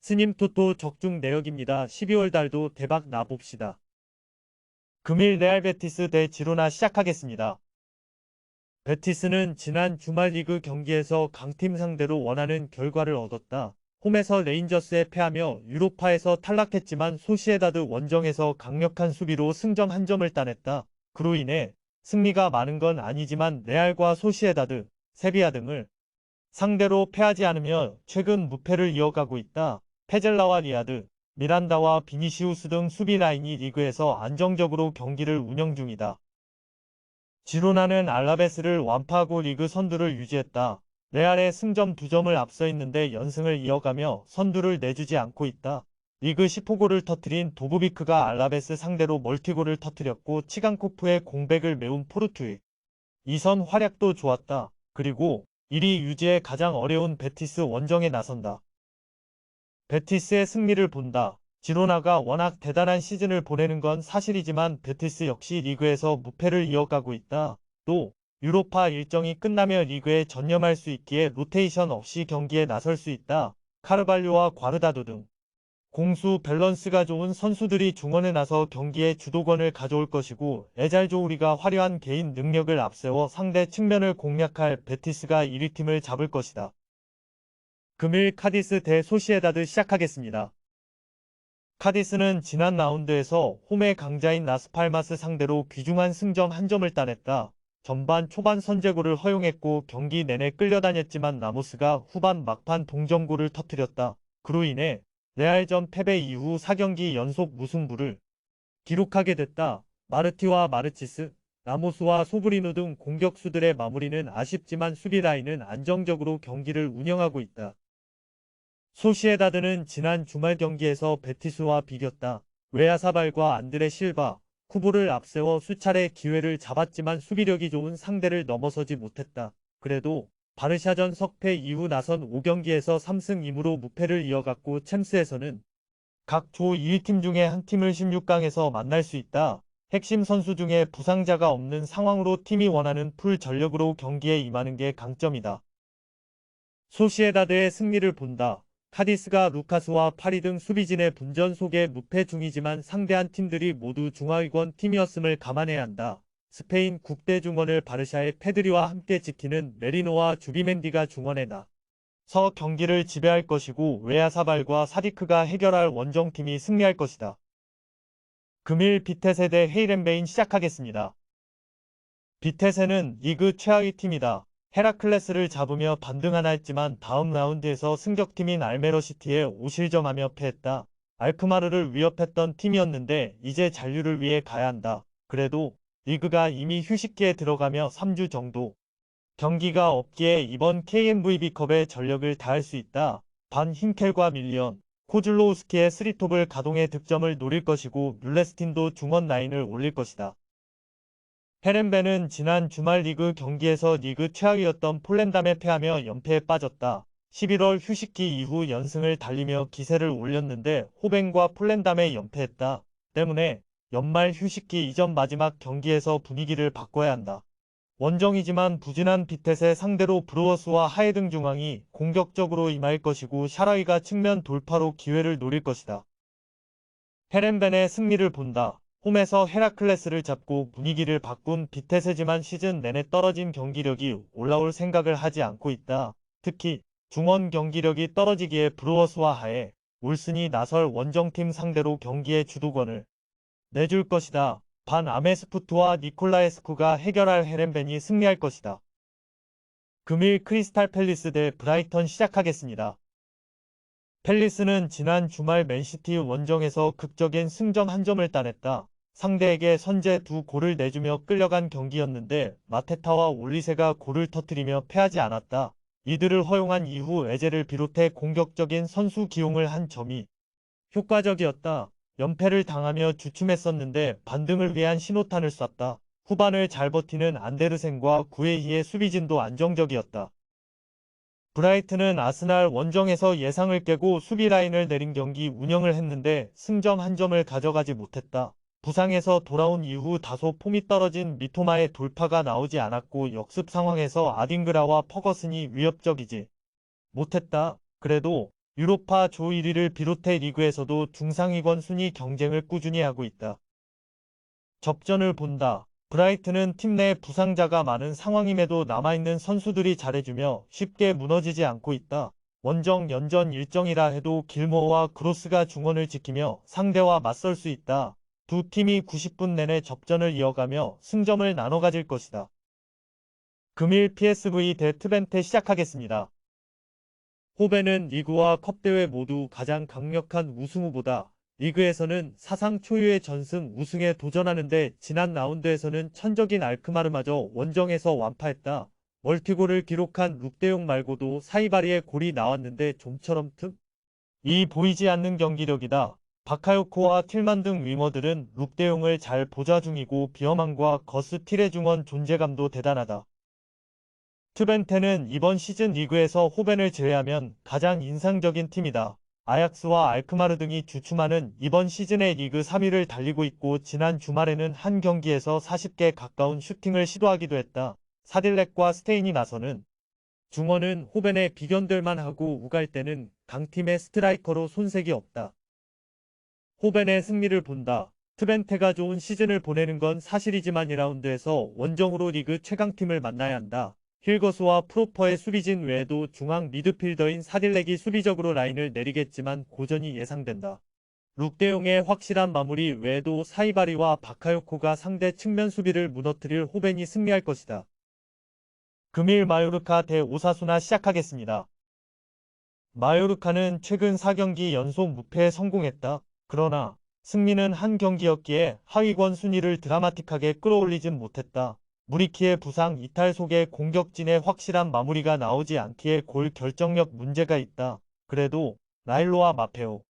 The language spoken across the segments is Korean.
스님 토토 적중 내역입니다. 12월 달도 대박 나봅시다. 금일 레알 베티스 대 지로나 시작하겠습니다. 베티스는 지난 주말 리그 경기에서 강팀 상대로 원하는 결과를 얻었다. 홈에서 레인저스에 패하며 유로파에서 탈락했지만 소시에다드 원정에서 강력한 수비로 승점 1점을 따냈다. 그로 인해 승리가 많은 건 아니지만 레알과 소시에다드, 세비야 등을 상대로 패하지 않으며 최근 무패를 이어가고 있다. 페젤라와 리아드, 미란다와 비니시우스 등 수비 라인이 리그에서 안정적으로 경기를 운영 중이다. 지로나는 알라베스를 완파하고 리그 선두를 유지했다. 레알의 승점 2점을 앞서 있는데 연승을 이어가며 선두를 내주지 않고 있다. 리그 10호골을 터뜨린 도브비크가 알라베스 상대로 멀티골을 터뜨렸고 치간코프의 공백을 메운 포르투이. 이선 활약도 좋았다. 그리고 1위 유지에 가장 어려운 베티스 원정에 나선다. 베티스의 승리를 본다. 지로나가 워낙 대단한 시즌을 보내는 건 사실이지만 베티스 역시 리그에서 무패를 이어가고 있다. 또 유로파 일정이 끝나며 리그에 전념할 수 있기에 로테이션 없이 경기에 나설 수 있다. 카르발료와 과르다도 등 공수 밸런스가 좋은 선수들이 중원에 나서 경기의 주도권을 가져올 것이고 에잘조우리가 화려한 개인 능력을 앞세워 상대 측면을 공략할 베티스가 1위 팀을 잡을 것이다. 금일 카디스 대 소시에다드 시작하겠습니다. 카디스는 지난 라운드에서 홈의 강자인 라스팔마스 상대로 귀중한 승점 1점을 따냈다. 전반 초반 선제골을 허용했고 경기 내내 끌려다녔지만 라모스가 후반 막판 동점골을 터뜨렸다. 그로 인해 레알전 패배 이후 4경기 연속 무승부를 기록하게 됐다. 마르티와 마르치스, 라모스와 소브리노 등 공격수들의 마무리는 아쉽지만 수비 라인은 안정적으로 경기를 운영하고 있다. 소시에다드는 지난 주말 경기에서 베티스와 비겼다. 웨아사발과 안드레 실바, 쿠보를 앞세워 수차례 기회를 잡았지만 수비력이 좋은 상대를 넘어서지 못했다. 그래도 바르샤전 석패 이후 나선 5경기에서 3승 2무로 무패를 이어갔고 챔스에서는 각 조 2위팀 중에 한 팀을 16강에서 만날 수 있다. 핵심 선수 중에 부상자가 없는 상황으로 팀이 원하는 풀 전력으로 경기에 임하는 게 강점이다. 소시에다드의 승리를 본다. 카디스가 루카스와 파리 등 수비진의 분전 속에 무패 중이지만 상대한 팀들이 모두 중하위권 팀이었음을 감안해야 한다. 스페인 국대 중원을 바르샤의 페드리와 함께 지키는 메리노와 주비멘디가 중원에 나서 경기를 지배할 것이고 웨아사발과 사디크가 해결할 원정팀이 승리할 것이다. 금일 비테세 대 헤이렌베인 시작하겠습니다. 비테세는 리그 최하위 팀이다. 헤라클레스를 잡으며 반등 하나 했지만 다음 라운드에서 승격팀인 알메러시티에 5실점하며 패했다. 알크마르를 위협했던 팀이었는데 이제 잔류를 위해 가야 한다. 그래도 리그가 이미 휴식기에 들어가며 3주 정도 경기가 없기에 이번 KMVB컵에 전력을 다할 수 있다. 반 힌켈과 밀리언, 코즐로우스키의 스리톱을 가동해 득점을 노릴 것이고 뮬레스틴도 중원 라인을 올릴 것이다. 헤렌베는 지난 주말 리그 경기에서 리그 최하위였던 폴렌담에 패하며 연패에 빠졌다. 11월 휴식기 이후 연승을 달리며 기세를 올렸는데 호벤과 폴렌담에 연패했다. 때문에 연말 휴식기 이전 마지막 경기에서 분위기를 바꿔야 한다. 원정이지만 부진한 비텟의 상대로 브루어스와 하에등 중앙이 공격적으로 임할 것이고 샤라이가 측면 돌파로 기회를 노릴 것이다. 헤렌벤의 승리를 본다. 홈에서 헤라클레스를 잡고 분위기를 바꾼 비테세지만 시즌 내내 떨어진 경기력이 올라올 생각을 하지 않고 있다. 특히 중원 경기력이 떨어지기에 브루어스와 하에, 울슨이 나설 원정팀 상대로 경기의 주도권을 내줄 것이다. 반 아메스푸트와 니콜라에스쿠가 해결할 헤렌벤이 승리할 것이다. 금일 크리스탈 팰리스 대 브라이턴 시작하겠습니다. 팰리스는 지난 주말 맨시티 원정에서 극적인 승점 1점을 따냈다. 상대에게 선제 2골을 내주며 끌려간 경기였는데 마테타와 올리세가 골을 터뜨리며 패하지 않았다. 이들을 허용한 이후 에제를 비롯해 공격적인 선수 기용을 한 점이 효과적이었다. 연패를 당하며 주춤했었는데 반등을 위한 신호탄을 쐈다. 후반을 잘 버티는 안데르센과 구에히의 수비진도 안정적이었다. 브라이튼은 아스날 원정에서 예상을 깨고 수비 라인을 내린 경기 운영을 했는데 승점 1점을 가져가지 못했다. 부상에서 돌아온 이후 다소 폼이 떨어진 미토마의 돌파가 나오지 않았고 역습 상황에서 아딩그라와 퍼거슨이 위협적이지 못했다. 그래도 유로파 조 1위를 비롯해 리그에서도 중상위권 순위 경쟁을 꾸준히 하고 있다. 접전을 본다. 브라이튼은 팀 내 부상자가 많은 상황임에도 남아있는 선수들이 잘해주며 쉽게 무너지지 않고 있다. 원정 연전 일정이라 해도 길모어와 크로스가 중원을 지키며 상대와 맞설 수 있다. 두 팀이 90분 내내 접전을 이어가며 승점을 나눠 가질 것이다. 금일 PSV 대 트벤테 시작하겠습니다. 호벤은 리그와 컵대회 모두 가장 강력한 우승 후보다. 리그에서는 사상 초유의 전승 우승에 도전하는데 지난 라운드에서는 천적인 알크마르마저 원정에서 완파했다. 멀티골을 기록한 룩대용 말고도 사이바리의 골이 나왔는데 좀처럼 이 보이지 않는 경기력이다. 바카요코와 틸만 등 위머들은 룩대용을 잘 보좌 중이고 비어만과 거스 틸의 중원 존재감도 대단하다. 트벤테는 이번 시즌 리그에서 호벤을 제외하면 가장 인상적인 팀이다. 아약스와 알크마르 등이 주춤하는 이번 시즌의 리그 3위를 달리고 있고 지난 주말에는 한 경기에서 40개 가까운 슈팅을 시도하기도 했다. 사딜렉과 스테인이 나서는 중원은 호벤에 비견될만 하고 우갈 때는 강팀의 스트라이커로 손색이 없다. 호벤의 승리를 본다. 트벤테가 좋은 시즌을 보내는 건 사실이지만 2라운드에서 원정으로 리그 최강팀을 만나야 한다. 힐거스와 프로퍼의 수비진 외에도 중앙 미드필더인 사딜렉이 수비적으로 라인을 내리겠지만 고전이 예상된다. 룩대용의 확실한 마무리 외에도 사이바리와 바카요코가 상대 측면 수비를 무너뜨릴 호벤이 승리할 것이다. 금일 마요르카 대 오사수나 시작하겠습니다. 마요르카는 최근 4경기 연속 무패에 성공했다. 그러나 승리는 한 경기였기에 하위권 순위를 드라마틱하게 끌어올리진 못했다. 무리키의 부상 이탈 속에 공격진의 확실한 마무리가 나오지 않기에 골 결정력 문제가 있다. 그래도 라일로와 마페오,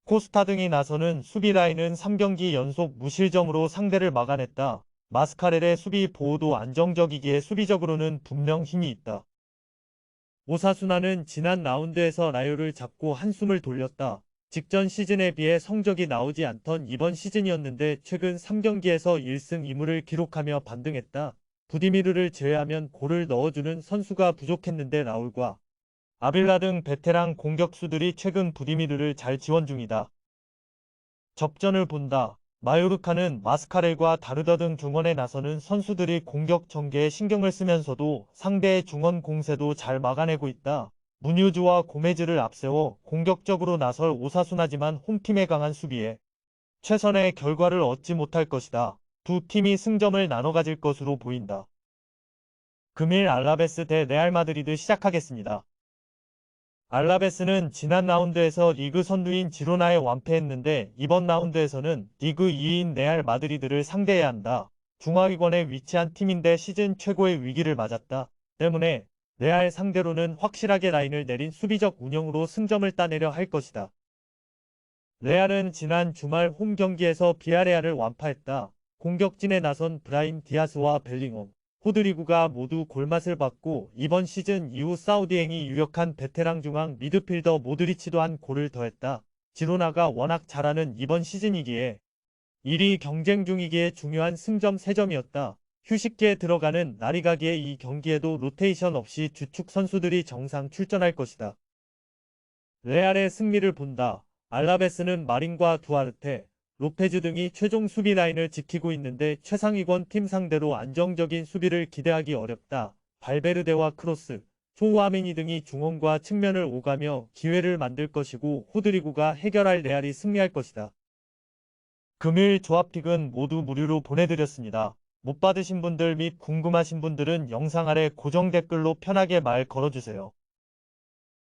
코스타 등이 나서는 수비 라인은 3경기 연속 무실점으로 상대를 막아냈다. 마스카렐의 수비 보호도 안정적이기에 수비적으로는 분명 힘이 있다. 오사수나는 지난 라운드에서 라요를 잡고 한숨을 돌렸다. 직전 시즌에 비해 성적이 나오지 않던 이번 시즌이었는데 최근 3경기에서 1승 2무를 기록하며 반등했다. 부디미르를 제외하면 골을 넣어주는 선수가 부족했는데 라울과 아빌라 등 베테랑 공격수들이 최근 부디미르를 잘 지원 중이다. 접전을 본다. 마요르카는 마스카렐과 다르더 등 중원에 나서는 선수들이 공격 전개에 신경을 쓰면서도 상대의 중원 공세도 잘 막아내고 있다. 무뉴즈와 고메즈를 앞세워 공격적으로 나설 오사수나지만 홈팀의 강한 수비에 최선의 결과를 얻지 못할 것이다. 두 팀이 승점을 나눠 가질 것으로 보인다. 금일 알라베스 대 레알 마드리드 시작하겠습니다. 알라베스는 지난 라운드에서 리그 선두인 지로나에 완패했는데 이번 라운드에서는 리그 2위인 레알 마드리드를 상대해야 한다. 중하위권에 위치한 팀인데 시즌 최고의 위기를 맞았다. 때문에 레알 상대로는 확실하게 라인을 내린 수비적 운영으로 승점을 따내려 할 것이다. 레알은 지난 주말 홈 경기에서 비아레알을 완파했다. 공격진에 나선 브라임 디아스와 벨링엄, 호드리구가 모두 골맛을 봤고 이번 시즌 이후 사우디행이 유력한 베테랑 중앙 미드필더 모드리치도 한 골을 더했다. 지로나가 워낙 잘하는 이번 시즌이기에 1위 경쟁 중이기에 중요한 승점 3점이었다. 휴식기에 들어가는 날이 가기에 이 경기에도 로테이션 없이 주축 선수들이 정상 출전할 것이다. 레알의 승리를 본다. 알라베스는 마린과 두아르테, 로페즈 등이 최종 수비 라인을 지키고 있는데 최상위권 팀 상대로 안정적인 수비를 기대하기 어렵다. 발베르데와 크로스, 초우아메니 등이 중원과 측면을 오가며 기회를 만들 것이고 호드리구가 해결할 레알이 승리할 것이다. 금일 조합픽은 모두 무료로 보내드렸습니다. 못 받으신 분들 및 궁금하신 분들은 영상 아래 고정 댓글로 편하게 말 걸어주세요.